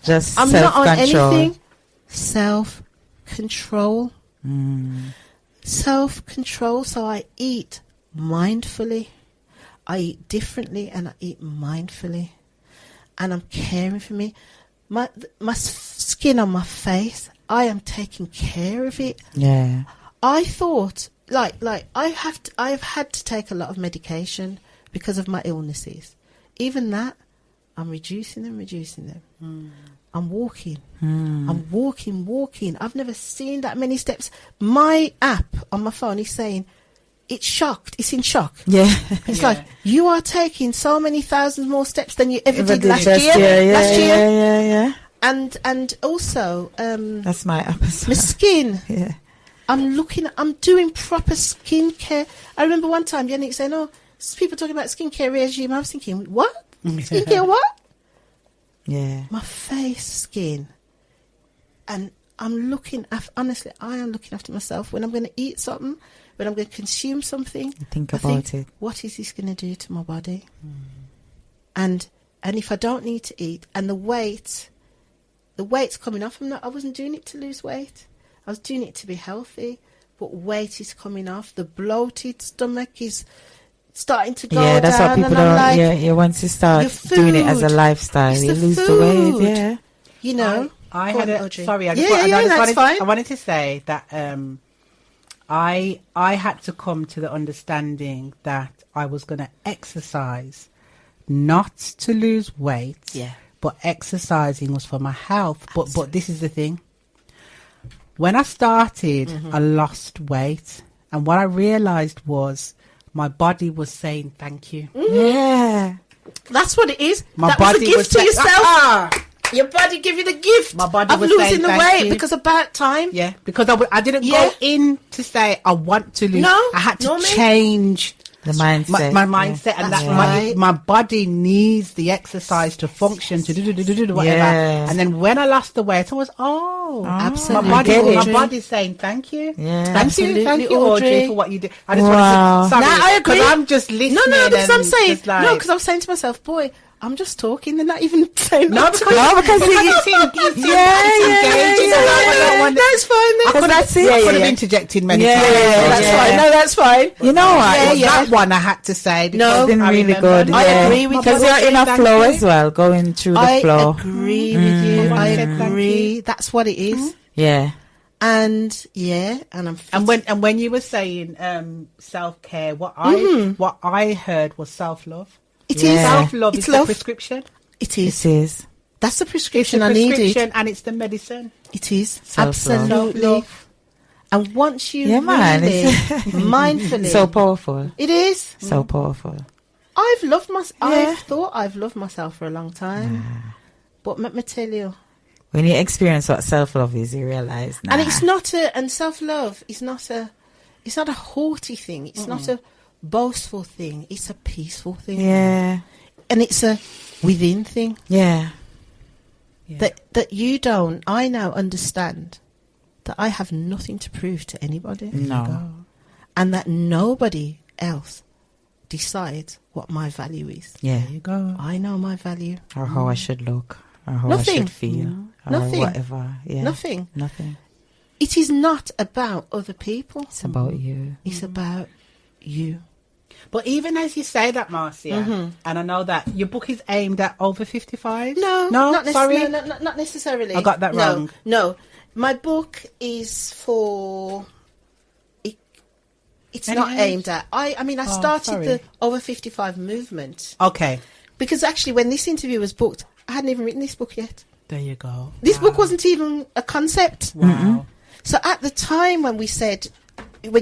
Just I'm not on self-control. anything. Self-control. Self-control. So I eat mindfully. I eat differently and I eat mindfully. And I'm caring for me. My skin on my face, I am taking care of it. Yeah. I thought, like I've had to take a lot of medication because of my illnesses. Even that, I'm reducing them. I'm walking. I'm walking. I've never seen that many steps. My app on my phone is saying, it's shocked. It's in shock. Yeah. It's like, you are taking so many thousands more steps than you ever did last Just- year. Yeah. Last year. Yeah. And also, That's my episode. my skin. Yeah. I'm doing proper skincare. I remember one time Yannick saying, "Oh, people talking about skincare regime." I was thinking, what? Skincare what? Yeah. My face, skin. And I'm looking after, honestly, I am looking after myself. When I'm going to eat something, when I'm going to consume something, Think I about it. what is this going to do to my body? And if I don't need to eat, and the weight's coming off. I wasn't doing it to lose weight. I was doing it to be healthy, but weight is coming off. The bloated stomach is starting to go down. Yeah, that's what people and don't. I'm like, Yeah, once you start your doing it as a food. lifestyle, It's you the lose the food. weight. Yeah. you know. I Go had on, a Audrey. sorry. I wanted to say that I had to come to the understanding that I was going to exercise, not to lose weight. Yeah. But exercising was for my health. But this is the thing. When I started, I lost weight, and what I realized was my body was saying thank you. Yeah. That's what it is. My that was body the gift was to saying, yourself. Your body give you the gift My body of was losing saying the thank weight you. because about time. Yeah, because I didn't Yeah. go in to say I want to lose. No, I had to normally. change The mindset. my mindset, and That's that right. my body needs the exercise to function, to do whatever. Yeah. And then when I lost the weight, I was Absolutely. my get it. body's saying thank you. Yeah. Thank you, Absolutely, Audrey, Audrey. for what you did. I just Wow. wanted to, sorry, Now, I agree. 'cause I'm just listening. No, because and I'm saying just like, no, because I'm saying to myself, boy, I'm just talking. They're not even saying No, that to because, me. No, because it's you- engaging. yeah. That's fine. I could That's have, it. I could have Yeah. interjected many Yeah, times. yeah, That's yeah. fine. No, that's fine. You know what? Yeah, yeah. That one I had to say. No. because Been I really remember. good. I Yeah. agree with you. Because you're in a Thank flow you. as well, going through the I flow. agree with you. Mm. I Said thank agree. you. That's what it is. Yeah. And I'm fit. And when you were saying self care, what I heard was self love. It is. Yeah. Self love It's is love. the prescription. It It is. is. That's the It's prescription the I needed. prescription and it's the medicine. It is. Self-love. Absolutely. Self-love. And once you Yeah, man, really, it's- mindfully. So powerful. It is. So powerful. I've loved myself. Yeah. I've thought I've loved myself for a long time. But let me tell you. When you experience what self-love is, you realize. Nah. And it's not and self-love is not it's not a haughty thing. It's not a boastful thing. It's a peaceful thing. Yeah. And it's a within thing. Yeah. Yeah. That you don't, I now understand that I have nothing to prove to anybody. No. And that nobody else decides what my value is. Yeah. There you go. I know my value. Or how I should look. Or how I Nothing. should feel. Or Nothing. whatever. Yeah. Nothing. Nothing. It is not about other people. It's about you. It's about you. But even as you say that, Marcia, and I know that your book is aimed at over 55. No, not sorry. not necessarily. I got that wrong. No, my book is for. It's Any not age? aimed at. I mean, I started sorry. the over 55 movement Okay, because actually, when this interview was booked, I hadn't even written this book yet. there you go. This book wasn't even a concept. Wow. So at the time when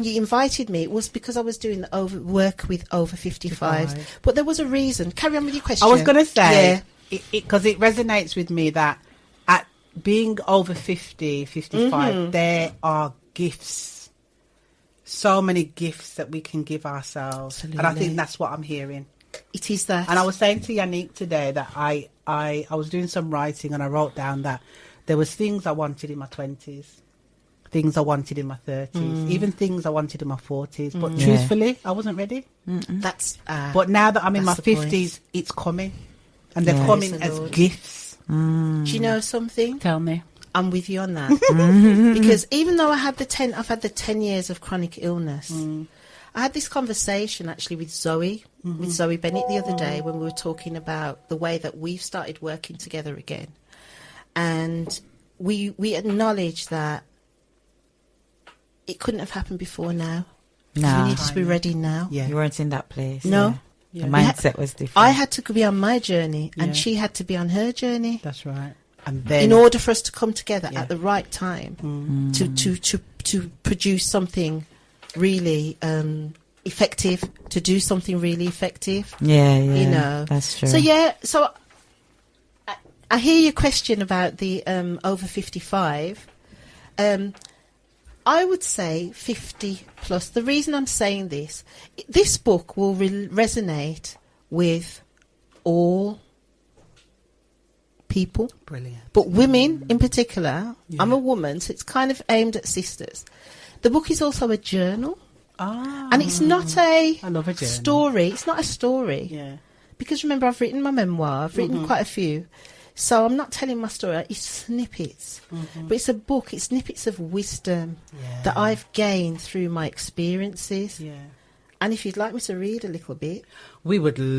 you invited me, it was because I was doing the work with over 55s. 55. But there was a reason. Carry on with your question. I was going to say, Yeah. because it resonates with me that at being over 50, 55, there are gifts. So many gifts that we can give ourselves. And I Absolutely. think that's what I'm hearing. It is that. And I was saying to Yannick today that I was doing some writing and I wrote down that there was things I wanted in my 20s, things I wanted in my 30s, even things I wanted in my 40s. But Yeah. truthfully, I wasn't ready. That's. But now that I'm in my That's the point. 50s, it's coming. And they're Yeah. coming Praise the as Lord. gifts. Do you know something? Tell me. I'm with you on that. Because even though I've had the 10 years of chronic illness, I had this conversation actually with Zoe Bennett the other day when we were talking about the way that we've started working together again. And we acknowledged that it couldn't have happened before now. No. We needed to be ready now. Yeah. You weren't in that place. No. Yeah. Yeah. The mindset was different. I had to be on my journey and Yeah. she had to be on her journey. That's right. And then In order for us to come together Yeah. at the right time to produce something really effective, to do something really effective. Yeah, yeah. You know. That's true. So yeah, so I hear your question about the over 55. I would say 50 plus. The reason I'm saying this book will resonate with all people. brilliant. But women in particular, Yeah. I'm a woman, so it's kind of aimed at sisters. The book is also a journal, and it's not a I love a journal. story. It's not a story. Yeah. Because remember, I've written my memoir, I've written quite a few. So I'm not telling my story, it's snippets. But it's a book, it's snippets of wisdom Yeah. that I've gained through my experiences. Yeah. And if you'd like me to read a little bit. We would